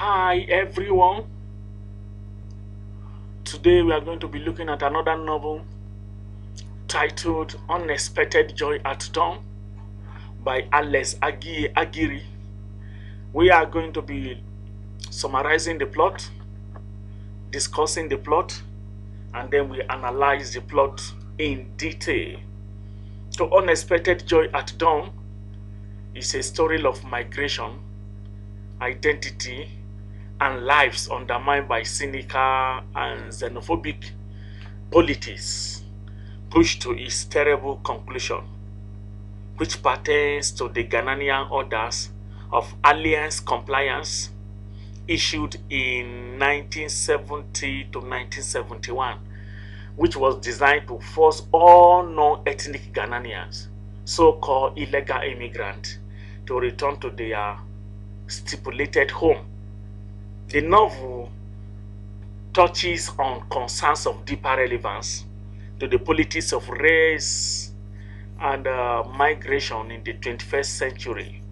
Hi everyone. Today we are going to be looking at another novel titled Unexpected Joy at Dawn by Alex Agyei Agyiri. We are going to be summarizing the plot, discussing the plot, and then we analyze the plot in detail. So Unexpected Joy at Dawn is a story of migration, identity, and lives undermined by cynical and xenophobic politics, pushed to its terrible conclusion, which pertains to the Ghanaian Orders of Alliance Compliance issued in 1970 to 1971, which was designed to force all non-ethnic Ghanaians, so-called illegal immigrants, to return to their stipulated home. The novel touches on concerns of deeper relevance to the politics of race and migration in the 21st century.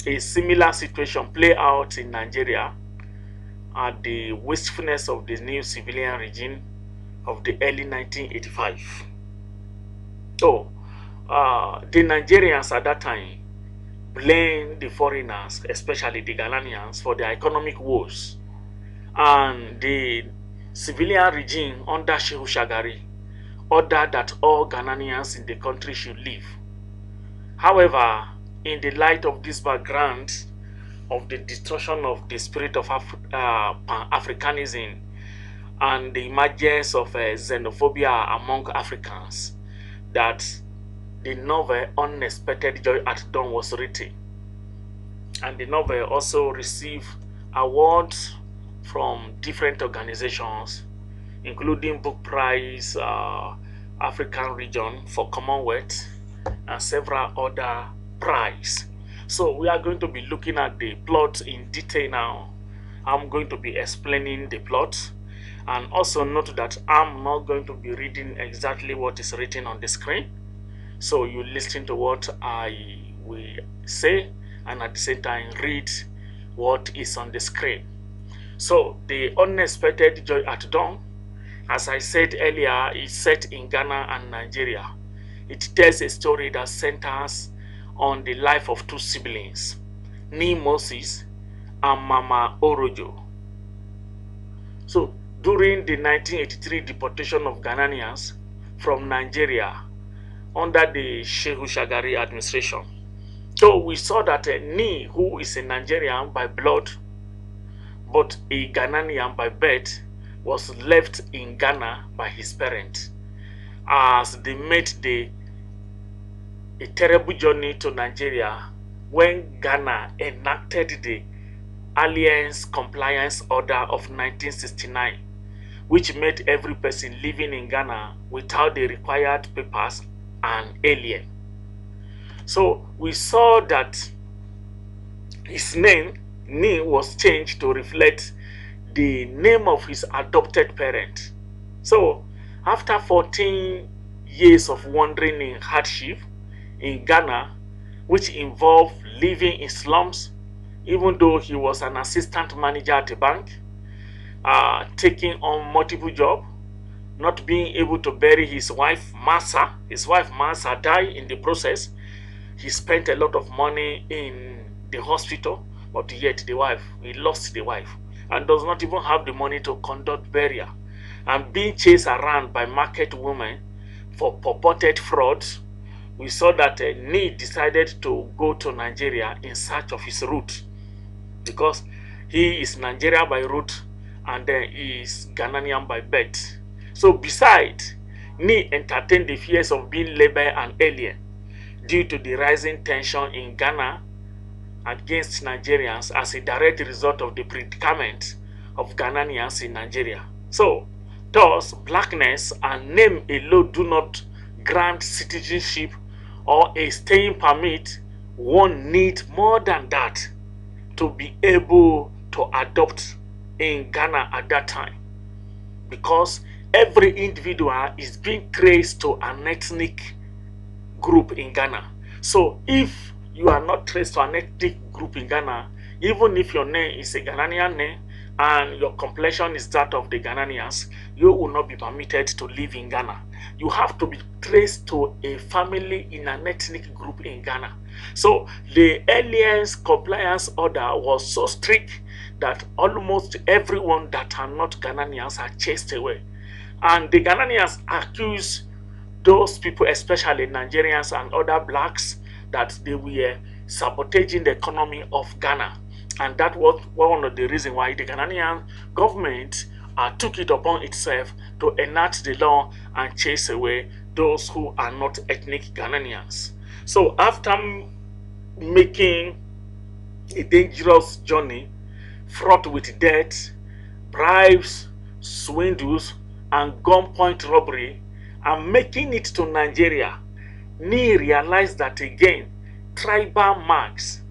A similar situation played out in Nigeria at the wastefulness of the new civilian regime of the early 1985. So, the Nigerians at that time blamed the foreigners, especially the Ghanaians, for their economic woes, and the civilian regime under Shehu Shagari ordered that all Ghanaians in the country should leave. However, in the light of this background of the distortion of the spirit of Pan-Africanism and the emergence of xenophobia among Africans, that the novel Unexpected Joy at Dawn was written. And the novel also received awards from different organizations, including Book Prize, African Region for Commonwealth, and several other prizes. So we are going to be looking at the plot in detail now. I'm going to be explaining the plot, and also note that I'm not going to be reading exactly what is written on the screen. So you listen to what I will say, and at the same time read what is on the screen. So the Unexpected Joy at Dawn, as I said earlier, is set in Ghana and Nigeria. It tells a story that centers on the life of two siblings, Ni Moses and Mama Orojo. So during the 1983 deportation of Ghanaians from Nigeria under the Shehu Shagari administration. So we saw that Ni, who is a Nigerian by blood but a Ghanaian by birth, was left in Ghana by his parents as they made a terrible journey to Nigeria when Ghana enacted the Alliance Compliance Order of 1969, which made every person living in Ghana without the required papers an alien. So we saw that his name, Ni, was changed to reflect the name of his adopted parent. So after 14 years of wandering in hardship in Ghana, which involved living in slums, even though he was an assistant manager at a bank, taking on multiple jobs, not being able to bury his wife Masa. His wife Masa died in the process. He spent a lot of money in the hospital, but yet he lost the wife, and does not even have the money to conduct burial, and being chased around by market women for purported fraud. We saw that Ni decided to go to Nigeria in search of his root, because he is Nigerian by root and then he is Ghanaian by birth. So besides, Ni entertained the fears of being labeled an alien due to the rising tension in Ghana against Nigerians as a direct result of the predicament of Ghanaians in Nigeria. So, thus, blackness and name alone do not grant citizenship or a staying permit. One needs more than that to be able to adopt in Ghana at that time, because every individual is being traced to an ethnic group in Ghana. So if you are not traced to an ethnic group in Ghana, even if your name is a Ghanaian name and your complexion is that of the Ghanaians, you will not be permitted to live in Ghana. You have to be traced to a family in an ethnic group in Ghana. So the earliest compliance order was so strict that almost everyone that are not Ghanaians are chased away. And the Ghanaians accuse those people, especially Nigerians and other blacks, that they were sabotaging the economy of Ghana. And that was one of the reasons why the Ghanaian government took it upon itself to enact the law and chase away those who are not ethnic Ghanaians. So after making a dangerous journey fraught with death, bribes, swindles, and gunpoint robbery, and making it to Nigeria, Ni realized that again, tribal marks,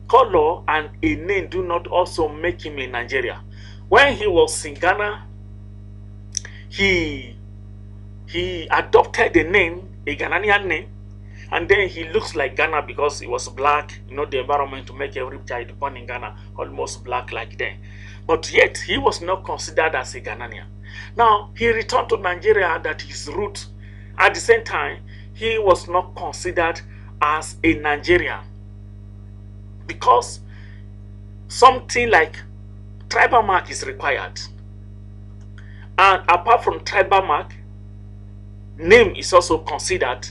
color, and a name do not also make him in Nigeria. When he was in Ghana, he adopted the name, a Ghanaian name, and then he looks like Ghana because he was black. You know, the environment to make every child born in Ghana almost black like them. But yet, he was not considered as a Ghanaian. Now, he returned to Nigeria, that his root. At the same time, he was not considered as a Nigerian because something like tribal mark is required. And apart from tribal mark, name is also considered.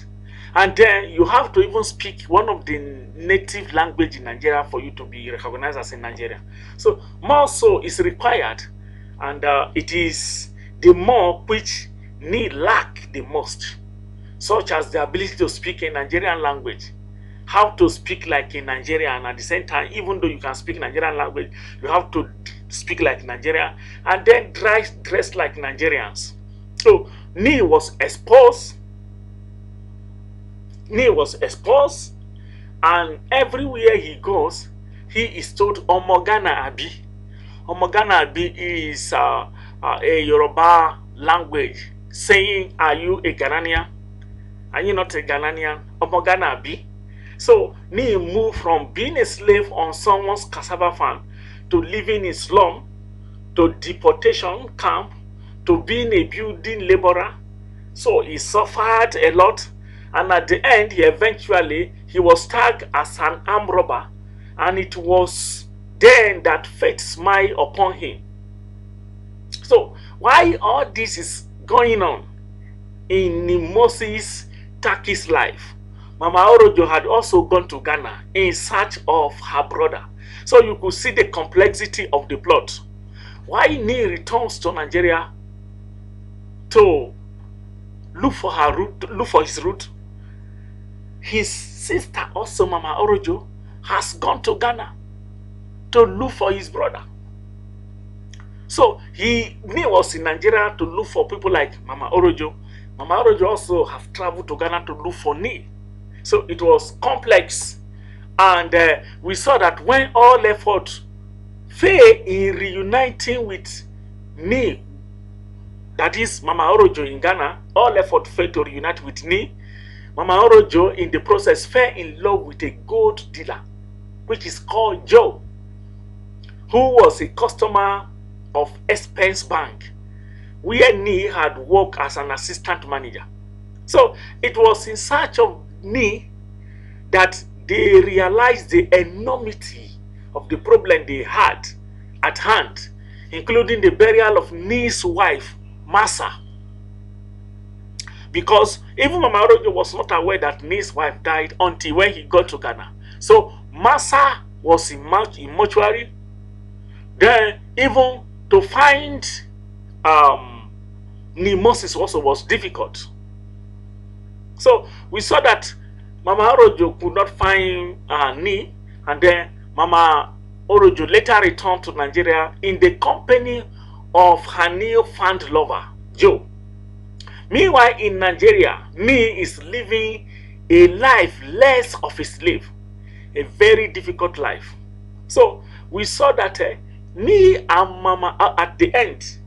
And then you have to even speak one of the native language in Nigeria for you to be recognized as a Nigerian. So more so is required, and it is the more which need lack the most, such as the ability to speak a Nigerian language, how to speak like a Nigerian, and at the same time, even though you can speak Nigerian language, you have to speak like Nigeria, and then dress like Nigerians. So Ni was exposed. And everywhere he goes, he is told Omogana Abi. Omogana Abi is a Yoruba language saying, are you a Ghanaian? Are you not a Ghanaian? Omogana Abi. So Ni moved from being a slave on someone's cassava farm to living in slum, to deportation camp, to being a building laborer. So he suffered a lot. And at the end, he was tagged as an armed robber. And it was then that fate smiled upon him. So, why all this is going on in Moses Taki's life? Mama Orojo had also gone to Ghana in search of her brother. So you could see the complexity of the plot. Why Ni returns to Nigeria to look for his root? His sister, also Mama Orojo, has gone to Ghana to look for his brother. So Ni was in Nigeria to look for people like Mama Orojo. Mama Orojo also have traveled to Ghana to look for Ni. So it was complex. And we saw that when all efforts failed in reuniting with Ni, that is Mama Orojo in Ghana, all effort failed to reunite with Ni. Mama Orojo, in the process, fell in love with a gold dealer, which is called Joe, who was a customer of Expense Bank, where Ni had worked as an assistant manager. So it was in search of Ni that they realized the enormity of the problem they had at hand, including the burial of Ni's wife, Massa. Because even Mama Orojo was not aware that Ni's wife died until when he got to Ghana. So Massa was in mortuary. Then even to find Ni Moses also was difficult. So we saw that Mama Orojo could not find Ni, and then Mama Orojo later returned to Nigeria in the company of her newfound lover, Joe. Meanwhile, in Nigeria, Ni is living a life less of a slave, a very difficult life. So we saw that Ni and Mama at the end,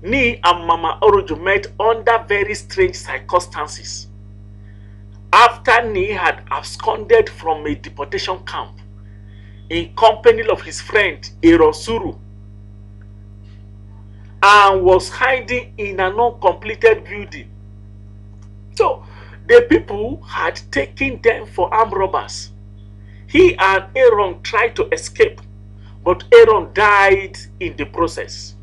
Ni and Mama Orojo met under very strange circumstances. after Ni had absconded from a deportation camp in company of his friend Erosuru and was hiding in an uncompleted building. So the people had taken them for armed robbers. He and Aaron tried to escape, but Aaron died in the process.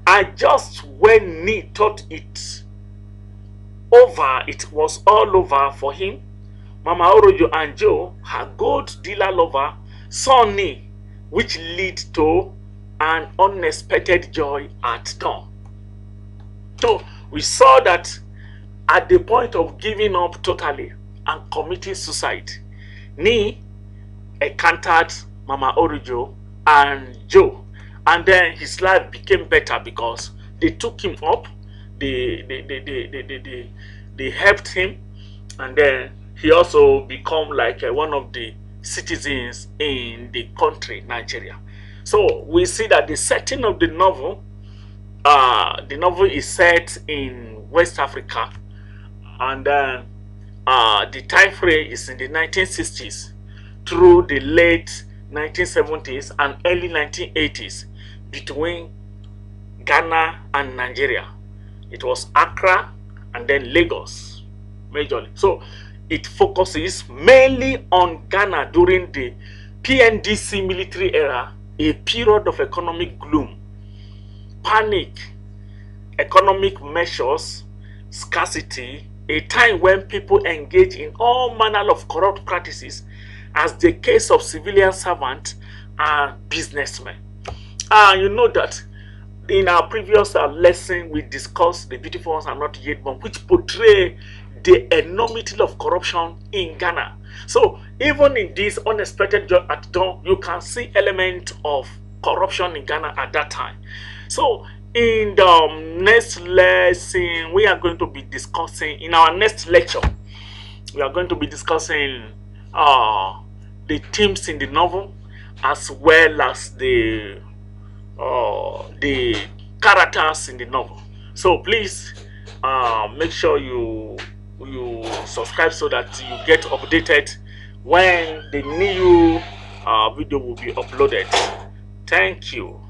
And just when Ni thought it was all over for him, Mama Orojo and Joe, her gold dealer lover, saw Ni, which led to an unexpected joy at dawn. So we saw that at the point of giving up totally and committing suicide, Ni encountered Mama Orojo and Joe, and then his life became better because they took him up, they helped him, and then he also become like one of the citizens in the country Nigeria. So we see that the setting of the novel is set in West Africa, and then the time frame is in the 1960s through the late 1970s and early 1980s between Ghana and Nigeria. It was Accra and then Lagos majorly. So it focuses mainly on Ghana during the PNDC military era, a period of economic gloom, panic, economic measures, scarcity, a time when people engage in all manner of corrupt practices, as the case of civilian servants and businessmen. You know that in our previous lesson we discussed The Beautiful Ones Are Not Yet Born, which portray the enormity of corruption in Ghana. So even in this unexpected joy at dawn, you can see elements of corruption in Ghana at that time. So in the next lesson, we are going to be discussing, in our next lecture, we are going to be discussing the themes in the novel, as well as the characters in the novel. So please make sure you subscribe so that you get updated when the new video will be uploaded. Thank you.